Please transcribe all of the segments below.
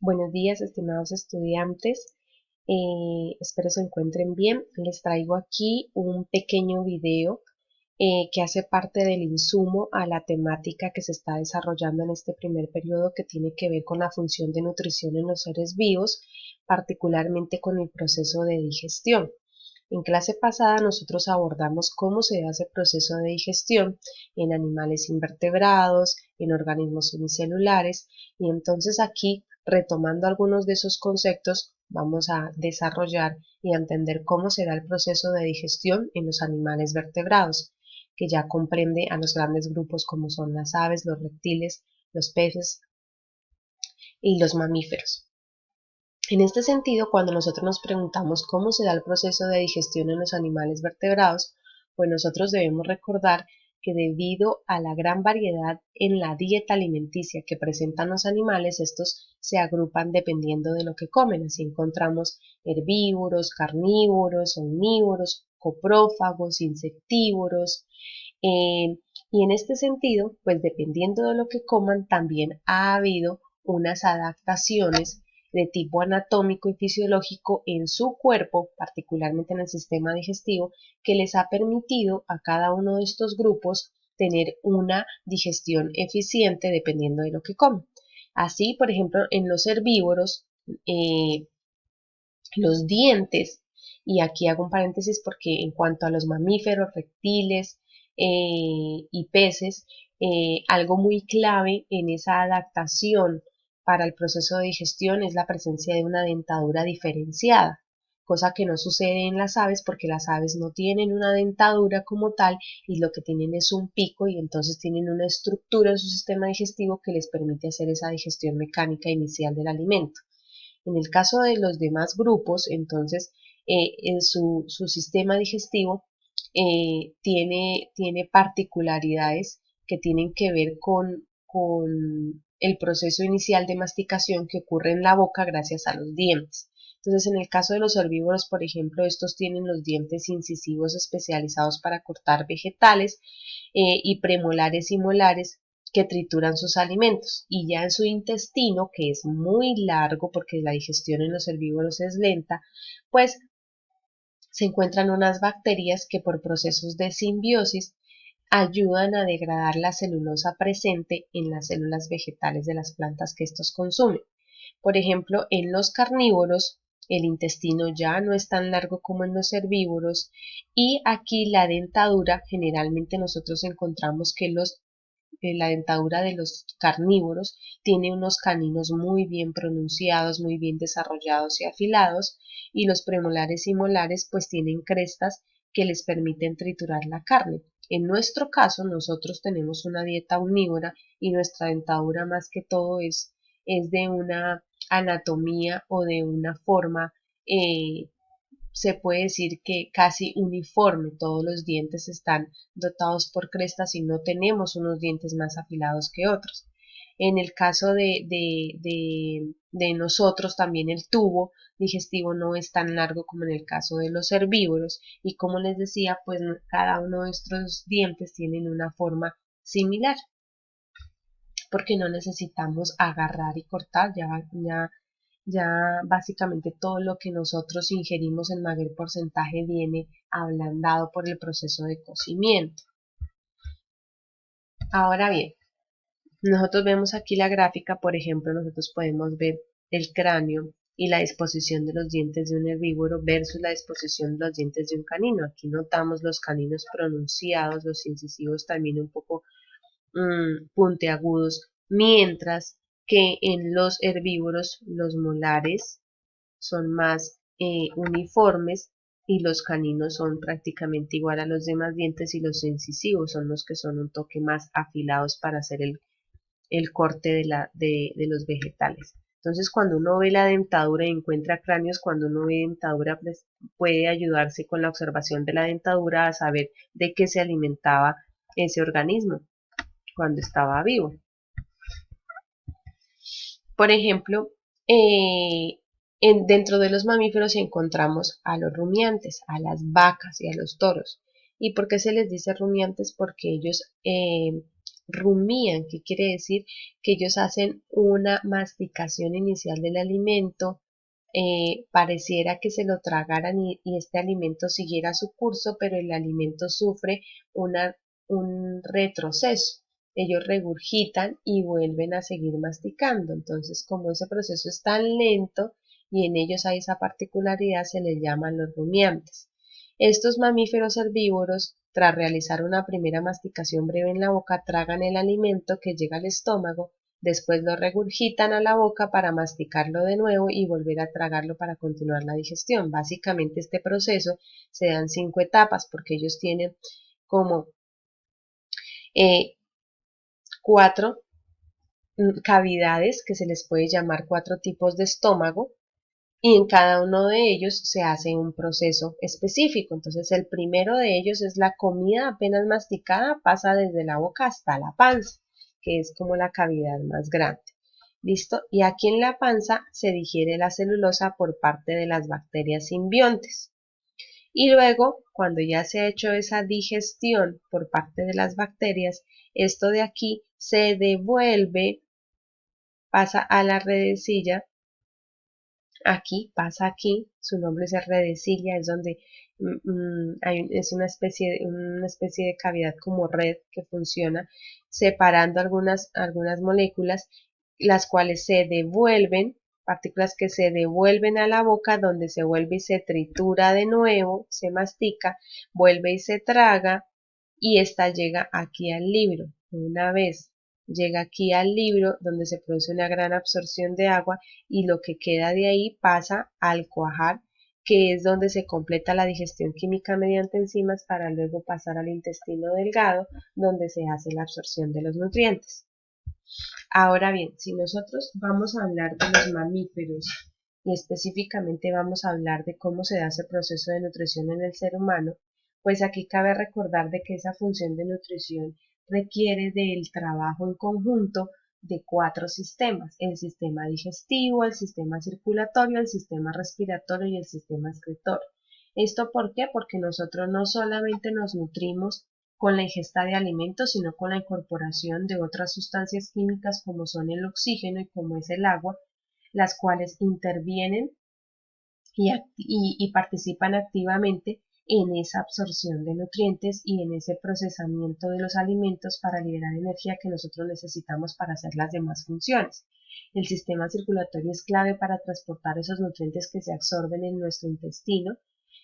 Buenos días, estimados estudiantes. Espero se encuentren bien. Les traigo aquí un pequeño video que hace parte del insumo a la temática que se está desarrollando en este primer periodo que tiene que ver con la función de nutrición en los seres vivos, particularmente con el proceso de digestión. En clase pasada nosotros abordamos cómo se hace el proceso de digestión en animales invertebrados, en organismos unicelulares, y entonces aquí, retomando algunos de esos conceptos, vamos a desarrollar y a entender cómo se da el proceso de digestión en los animales vertebrados, que ya comprende a los grandes grupos como son las aves, los reptiles, los peces y los mamíferos. En este sentido, cuando nosotros nos preguntamos cómo se da el proceso de digestión en los animales vertebrados, pues nosotros debemos recordar que debido a la gran variedad en la dieta alimenticia que presentan los animales, estos se agrupan dependiendo de lo que comen. Así encontramos herbívoros, carnívoros, omnívoros, coprófagos, insectívoros. Y en este sentido, pues dependiendo de lo que coman, también ha habido unas adaptaciones de tipo anatómico y fisiológico en su cuerpo, particularmente en el sistema digestivo, que les ha permitido a cada uno de estos grupos tener una digestión eficiente dependiendo de lo que comen. Así, por ejemplo, en los herbívoros, los dientes, y aquí hago un paréntesis porque en cuanto a los mamíferos, reptiles y peces, algo muy clave en esa adaptación para el proceso de digestión es la presencia de una dentadura diferenciada, cosa que no sucede en las aves porque las aves no tienen una dentadura como tal y lo que tienen es un pico y entonces tienen una estructura en su sistema digestivo que les permite hacer esa digestión mecánica inicial del alimento. En el caso de los demás grupos, entonces, en su sistema digestivo tiene particularidades que tienen que ver con el proceso inicial de masticación que ocurre en la boca gracias a los dientes. Entonces, en el caso de los herbívoros, por ejemplo, estos tienen los dientes incisivos especializados para cortar vegetales y premolares y molares que trituran sus alimentos y ya en su intestino, que es muy largo porque la digestión en los herbívoros es lenta, pues se encuentran unas bacterias que por procesos de simbiosis ayudan a degradar la celulosa presente en las células vegetales de las plantas que estos consumen. Por ejemplo, en los carnívoros el intestino ya no es tan largo como en los herbívoros y aquí la dentadura, generalmente nosotros encontramos que la dentadura de los carnívoros tiene unos caninos muy bien pronunciados, muy bien desarrollados y afilados, y los premolares y molares pues tienen crestas que les permiten triturar la carne. En nuestro caso, nosotros tenemos una dieta omnívora y nuestra dentadura más que todo es de una anatomía o de una forma se puede decir que casi uniforme, todos los dientes están dotados por crestas y no tenemos unos dientes más afilados que otros. En el caso de nosotros también el tubo digestivo no es tan largo como en el caso de los herbívoros y como les decía, pues cada uno de nuestros dientes tienen una forma similar porque no necesitamos agarrar y cortar, ya básicamente todo lo que nosotros ingerimos en mayor porcentaje viene ablandado por el proceso de cocimiento. Ahora bien, nosotros vemos aquí la gráfica, por ejemplo, nosotros podemos ver el cráneo y la disposición de los dientes de un herbívoro versus la disposición de los dientes de un canino. Aquí notamos los caninos pronunciados, los incisivos también un poco puntiagudos, mientras que en los herbívoros los molares son más uniformes y los caninos son prácticamente igual a los demás dientes y los incisivos son los que son un toque más afilados para hacer el corte de los vegetales. Entonces, cuando uno ve la dentadura y encuentra cráneos, cuando uno ve dentadura, pues, puede ayudarse con la observación de la dentadura a saber de qué se alimentaba ese organismo cuando estaba vivo. Por ejemplo, dentro de los mamíferos encontramos a los rumiantes, a las vacas y a los toros. ¿Y por qué se les dice rumiantes? Porque ellos rumían, que quiere decir que ellos hacen una masticación inicial del alimento, pareciera que se lo tragaran y este alimento siguiera su curso, pero el alimento sufre un retroceso. Ellos regurgitan y vuelven a seguir masticando. Entonces, como ese proceso es tan lento y en ellos hay esa particularidad, se les llaman los rumiantes. Estos mamíferos herbívoros, tras realizar una primera masticación breve en la boca, tragan el alimento que llega al estómago, después lo regurgitan a la boca para masticarlo de nuevo y volver a tragarlo para continuar la digestión. Básicamente este proceso se da en 5 etapas porque ellos tienen como 4 cavidades que se les puede llamar 4 tipos de estómago y en cada uno de ellos se hace un proceso específico. Entonces el primero de ellos es la comida apenas masticada, pasa desde la boca hasta la panza, que es como la cavidad más grande. ¿Listo? Y aquí en la panza se digiere la celulosa por parte de las bacterias simbiontes. Y luego, cuando ya se ha hecho esa digestión por parte de las bacterias, esto de aquí se devuelve, pasa a la redecilla. Aquí, pasa aquí, su nombre es redecilla, es donde es una especie de cavidad como red que funciona separando algunas moléculas, las cuales se devuelven, partículas que se devuelven a la boca, donde se vuelve y se tritura de nuevo, se mastica, vuelve y se traga, y esta llega aquí al libro. Una vez llega aquí al libro, donde se produce una gran absorción de agua, y lo que queda de ahí pasa al cuajar, que es donde se completa la digestión química mediante enzimas para luego pasar al intestino delgado, donde se hace la absorción de los nutrientes. Ahora bien, si nosotros vamos a hablar de los mamíferos y específicamente vamos a hablar de cómo se da ese proceso de nutrición en el ser humano, pues aquí cabe recordar de que esa función de nutrición requiere del trabajo en conjunto de 4 sistemas: el sistema digestivo, el sistema circulatorio, el sistema respiratorio y el sistema excretorio. ¿Esto por qué? Porque nosotros no solamente nos nutrimos con la ingesta de alimentos, sino con la incorporación de otras sustancias químicas como son el oxígeno y como es el agua, las cuales intervienen y participan activamente en esa absorción de nutrientes y en ese procesamiento de los alimentos para liberar energía que nosotros necesitamos para hacer las demás funciones. El sistema circulatorio es clave para transportar esos nutrientes que se absorben en nuestro intestino,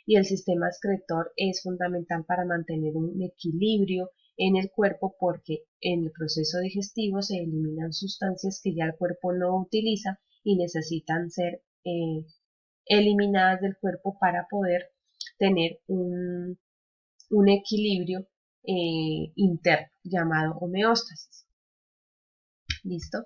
y el sistema excretor es fundamental para mantener un equilibrio en el cuerpo, porque en el proceso digestivo se eliminan sustancias que ya el cuerpo no utiliza y necesitan ser eliminadas del cuerpo para poder tener un equilibrio interno llamado homeostasis. ¿Listo?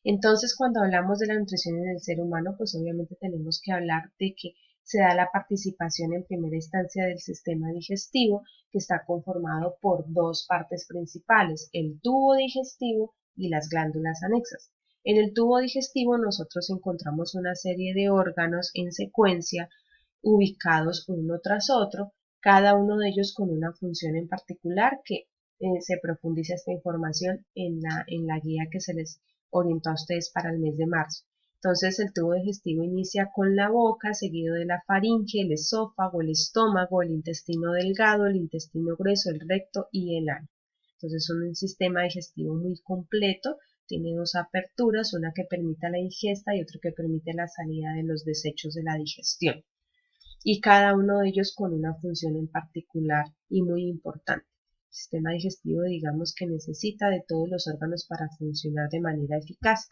Entonces, cuando hablamos de la nutrición en el ser humano, pues obviamente tenemos que hablar de que se da la participación en primera instancia del sistema digestivo, que está conformado por 2 partes principales: el tubo digestivo y las glándulas anexas. En el tubo digestivo nosotros encontramos una serie de órganos en secuencia, ubicados uno tras otro, cada uno de ellos con una función en particular, que se profundiza esta información en la guía que se les orientó a ustedes para el mes de marzo. Entonces el tubo digestivo inicia con la boca, seguido de la faringe, el esófago, el estómago, el intestino delgado, el intestino grueso, el recto y el ano. Entonces es un sistema digestivo muy completo, tiene 2 aperturas, una que permite la ingesta y otra que permite la salida de los desechos de la digestión, y cada uno de ellos con una función en particular y muy importante. El sistema digestivo, digamos, que necesita de todos los órganos para funcionar de manera eficaz.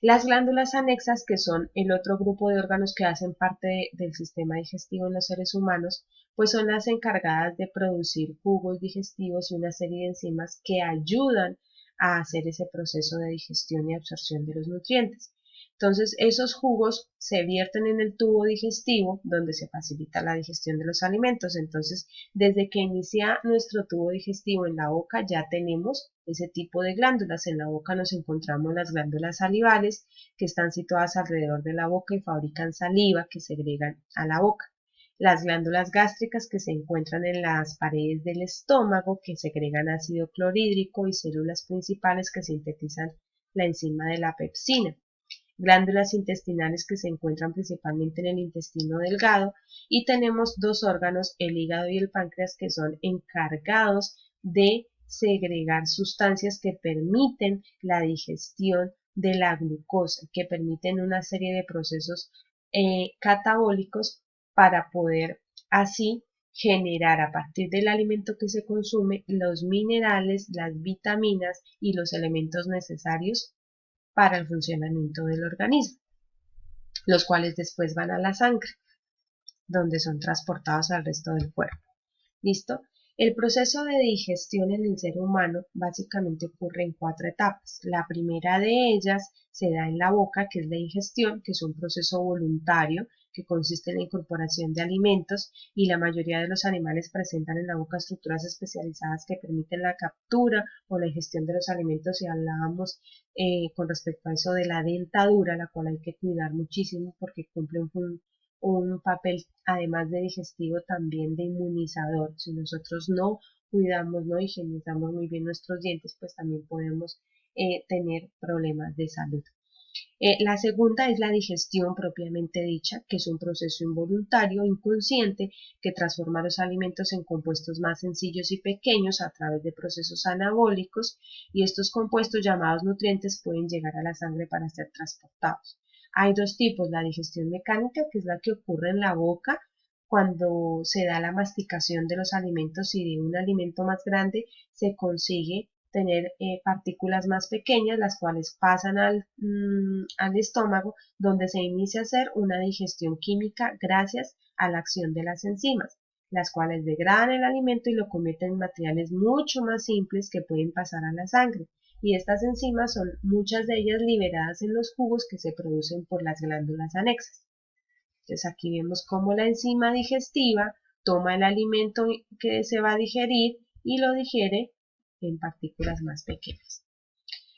Las glándulas anexas, que son el otro grupo de órganos que hacen parte del sistema digestivo en los seres humanos, pues son las encargadas de producir jugos digestivos y una serie de enzimas que ayudan a hacer ese proceso de digestión y absorción de los nutrientes. Entonces, esos jugos se vierten en el tubo digestivo, donde se facilita la digestión de los alimentos. Entonces, desde que inicia nuestro tubo digestivo en la boca, ya tenemos ese tipo de glándulas. En la boca nos encontramos las glándulas salivales, que están situadas alrededor de la boca y fabrican saliva que segregan a la boca. las glándulas gástricas que se encuentran en las paredes del estómago, que segregan ácido clorhídrico y células principales que sintetizan la enzima de la pepsina, glándulas intestinales que se encuentran principalmente en el intestino delgado, y tenemos dos órganos, el hígado y el páncreas, que son encargados de segregar sustancias que permiten la digestión de la glucosa, que permiten una serie de procesos catabólicos para poder así generar a partir del alimento que se consume los minerales, las vitaminas y los elementos necesarios para el funcionamiento del organismo, los cuales después van a la sangre, donde son transportados al resto del cuerpo. ¿Listo? El proceso de digestión en el ser humano básicamente ocurre en 4 etapas. La primera de ellas se da en la boca, que es la ingestión, que es un proceso voluntario que consiste en la incorporación de alimentos, y la mayoría de los animales presentan en la boca estructuras especializadas que permiten la captura o la ingestión de los alimentos. Y hablábamos con respecto a eso de la dentadura, la cual hay que cuidar muchísimo porque cumple un papel, además de digestivo, también de inmunizador. Si nosotros no cuidamos, no higienizamos muy bien nuestros dientes, pues también podemos tener problemas de salud. La segunda es la digestión propiamente dicha, que es un proceso involuntario, inconsciente, que transforma los alimentos en compuestos más sencillos y pequeños a través de procesos anabólicos, y estos compuestos llamados nutrientes pueden llegar a la sangre para ser transportados. Hay dos tipos: la digestión mecánica, que es la que ocurre en la boca cuando se da la masticación de los alimentos, y de un alimento más grande se consigue tener partículas más pequeñas, las cuales pasan al estómago, donde se inicia a hacer una digestión química gracias a la acción de las enzimas, las cuales degradan el alimento y lo convierten en materiales mucho más simples que pueden pasar a la sangre. Y estas enzimas son muchas de ellas liberadas en los jugos que se producen por las glándulas anexas. Entonces aquí vemos cómo la enzima digestiva toma el alimento que se va a digerir y lo digiere en partículas más pequeñas.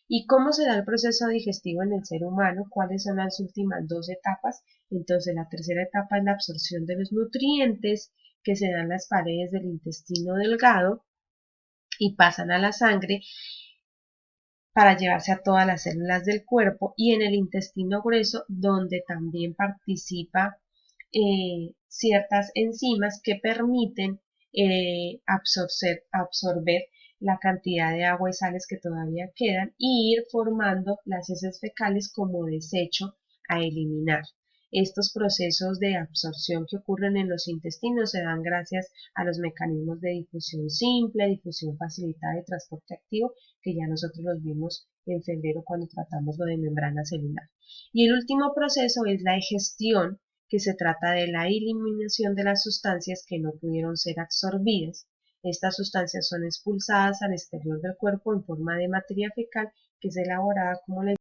¿Y cómo se da el proceso digestivo en el ser humano? ¿Cuáles son las últimas dos etapas? Entonces la tercera etapa es la absorción de los nutrientes que se dan en las paredes del intestino delgado y pasan a la sangre para llevarse a todas las células del cuerpo, y en el intestino grueso, donde también participa ciertas enzimas que permiten absorber la cantidad de agua y sales que todavía quedan, y ir formando las heces fecales como desecho a eliminar. Estos procesos de absorción que ocurren en los intestinos se dan gracias a los mecanismos de difusión simple, difusión facilitada y transporte activo, que ya nosotros los vimos en febrero cuando tratamos lo de membrana celular. Y el último proceso es la egestión, que se trata de la eliminación de las sustancias que no pudieron ser absorbidas. Estas sustancias son expulsadas al exterior del cuerpo en forma de materia fecal, que es elaborada, como les